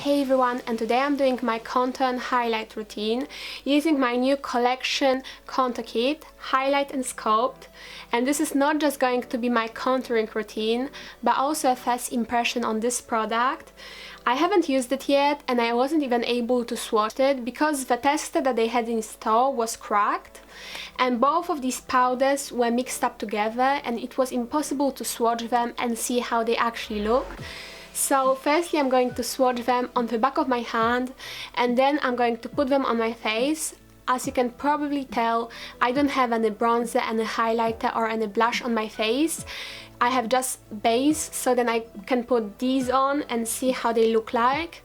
Hey everyone, and today I'm doing my contour and highlight routine using my new collection contour kit, Highlight and Sculpt. And this is not just going to be my contouring routine, but also a first impression on this product. I haven't used it yet and I wasn't even able to swatch it because the tester that they had in store was cracked. And both of these powders were mixed up together and it was impossible to swatch them and see how they actually look. So firstly I'm going to swatch them on the back of my hand and then I'm going to put them on my face. As you can probably tell, I don't have any bronzer, any highlighter or any blush on my face. I have just base, so then I can put these on and see how they look like.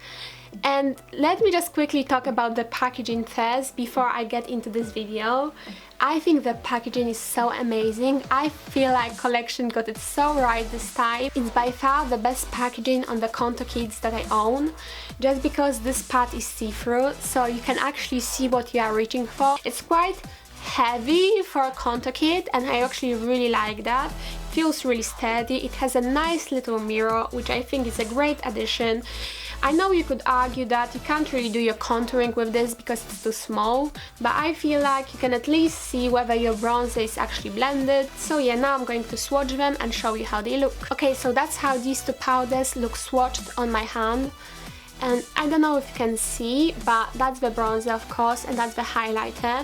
And let me just quickly talk about the packaging first before I get into this video. I think the packaging is so amazing. I feel like Collection got it so right this time. It's by far the best packaging on the contour kits that I own, just because this part is see-through, so you can actually see what you are reaching for. It's quite heavy for a contour kit and I actually really like that. It feels really sturdy. It has a nice little mirror, which I think is a great addition. I know you could argue that you can't really do your contouring with this because it's too small, but I feel like you can at least see whether your bronzer is actually blended. So yeah, now I'm going to swatch them and show you how they look. Okay, so that's how these two powders look swatched on my hand. And I don't know if you can see, but that's the bronzer of course, and that's the highlighter.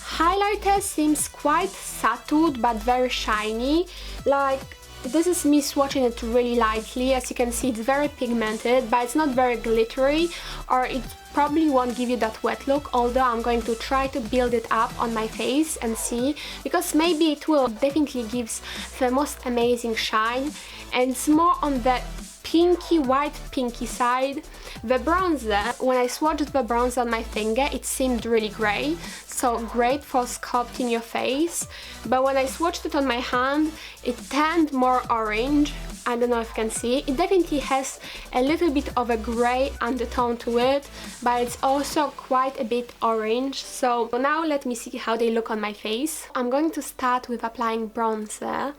Highlighter seems quite subtle but very shiny. Like, this is me swatching it really lightly. As you can see, it's very pigmented, but it's not very glittery, or it probably won't give you that wet look, although I'm going to try to build it up on my face and see, because maybe it will definitely gives the most amazing shine, and it's more on the pinky, white pinky side. The bronzer, when I swatched the bronzer on my finger, it seemed really grey, so great for sculpting your face, but when I swatched it on my hand, it turned more orange. I don't know if you can see. It definitely has a little bit of a grey undertone to it, but it's also quite a bit orange. So now let me see how they look on my face. I'm going to start with applying bronzer.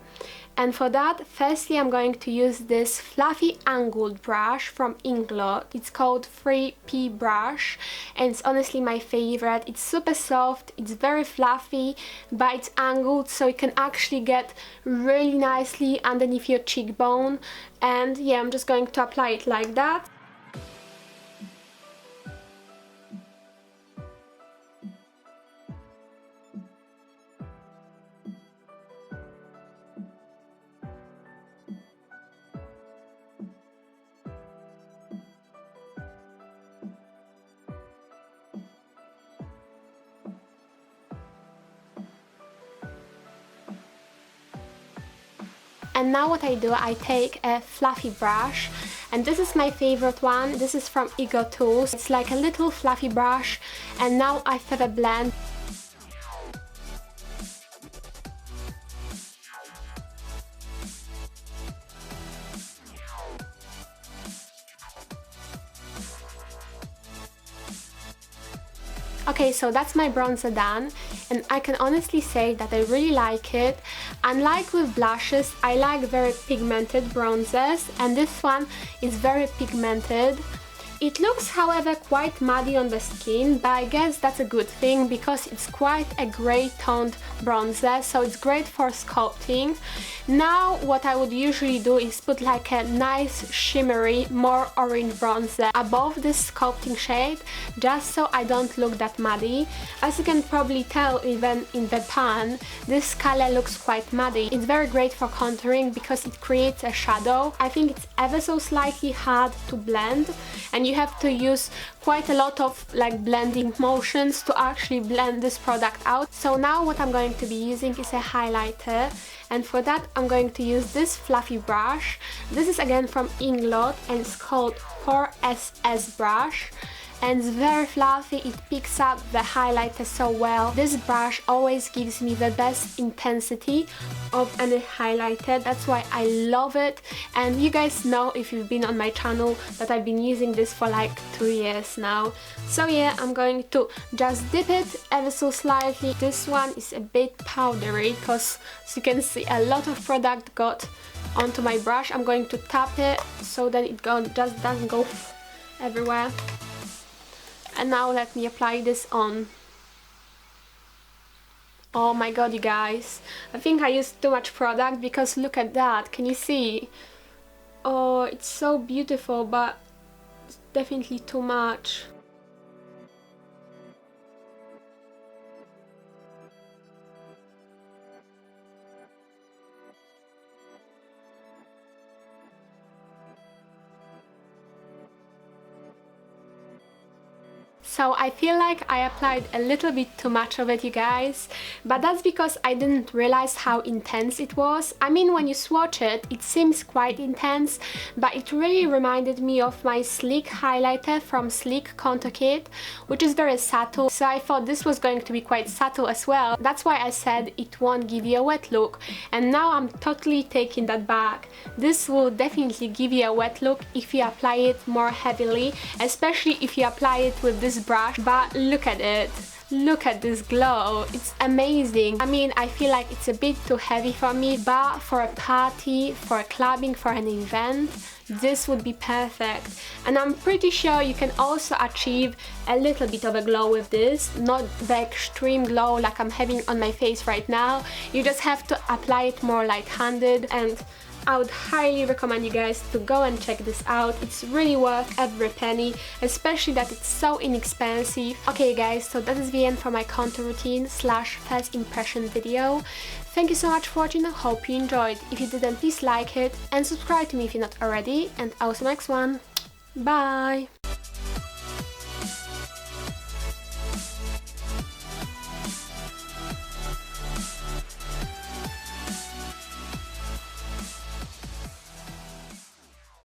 And for that, firstly I'm going to use this fluffy angled brush from Inglot. It's called 3P brush and it's honestly my favorite. It's super soft, it's very fluffy, but it's angled, so you can actually get really nicely underneath your cheekbone. And yeah, I'm just going to apply it like that. And now what I do, I take a fluffy brush, and this is my favorite one. This is from EcoTools. It's like a little fluffy brush, and now I feather blend. Okay, so that's my bronzer done, and I can honestly say that I really like it. Unlike with blushes, I like very pigmented bronzers, and this one is very pigmented. It looks, however, quite muddy on the skin, but I guess that's a good thing because it's quite a grey toned bronzer, so it's great for sculpting. Now what I would usually do is put like a nice shimmery, more orange bronzer above this sculpting shade, just so I don't look that muddy. As you can probably tell even in the pan, this color looks quite muddy. It's very great for contouring because it creates a shadow. I think it's ever so slightly hard to blend, and you have to use quite a lot of like blending motions to actually blend this product out. So now what I'm going to be using is a highlighter, and for that I'm going to use this fluffy brush. This is again from Inglot and it's called 4SS brush. And it's very fluffy, it picks up the highlighter so well. This brush always gives me the best intensity of any highlighter, that's why I love it. And you guys know, if you've been on my channel, that I've been using this for like 2 years now. So yeah, I'm going to just dip it ever so slightly. This one is a bit powdery because, as you can see, a lot of product got onto my brush. I'm going to tap it so that it just doesn't go everywhere. And now let me apply this on. Oh my god, you guys, I think I used too much product, because look at that, can you see? Oh, it's so beautiful, but it's definitely too much. So I feel like I applied a little bit too much of it, you guys, but that's because I didn't realize how intense it was. I mean, when you swatch it, it seems quite intense, but it really reminded me of my Sleek highlighter from Sleek Contour Kit, which is very subtle, so I thought this was going to be quite subtle as well. That's why I said it won't give you a wet look, and now I'm totally taking that back. This will definitely give you a wet look if you apply it more heavily, especially if you apply it with this brush. But look at it, look at this glow, it's amazing. I mean, I feel like it's a bit too heavy for me, but for a party, for a clubbing, for an event, this would be perfect. And I'm pretty sure you can also achieve a little bit of a glow with this, not the extreme glow like I'm having on my face right now. You just have to apply it more light-handed, and I would highly recommend you guys to go and check this out. It's really worth every penny, especially that it's so inexpensive. Okay guys, so that is the end for my contour routine / first impression video. Thank you so much for watching, I hope you enjoyed. If you didn't, please like it and subscribe to me if you're not already, and I'll see you next one. Bye!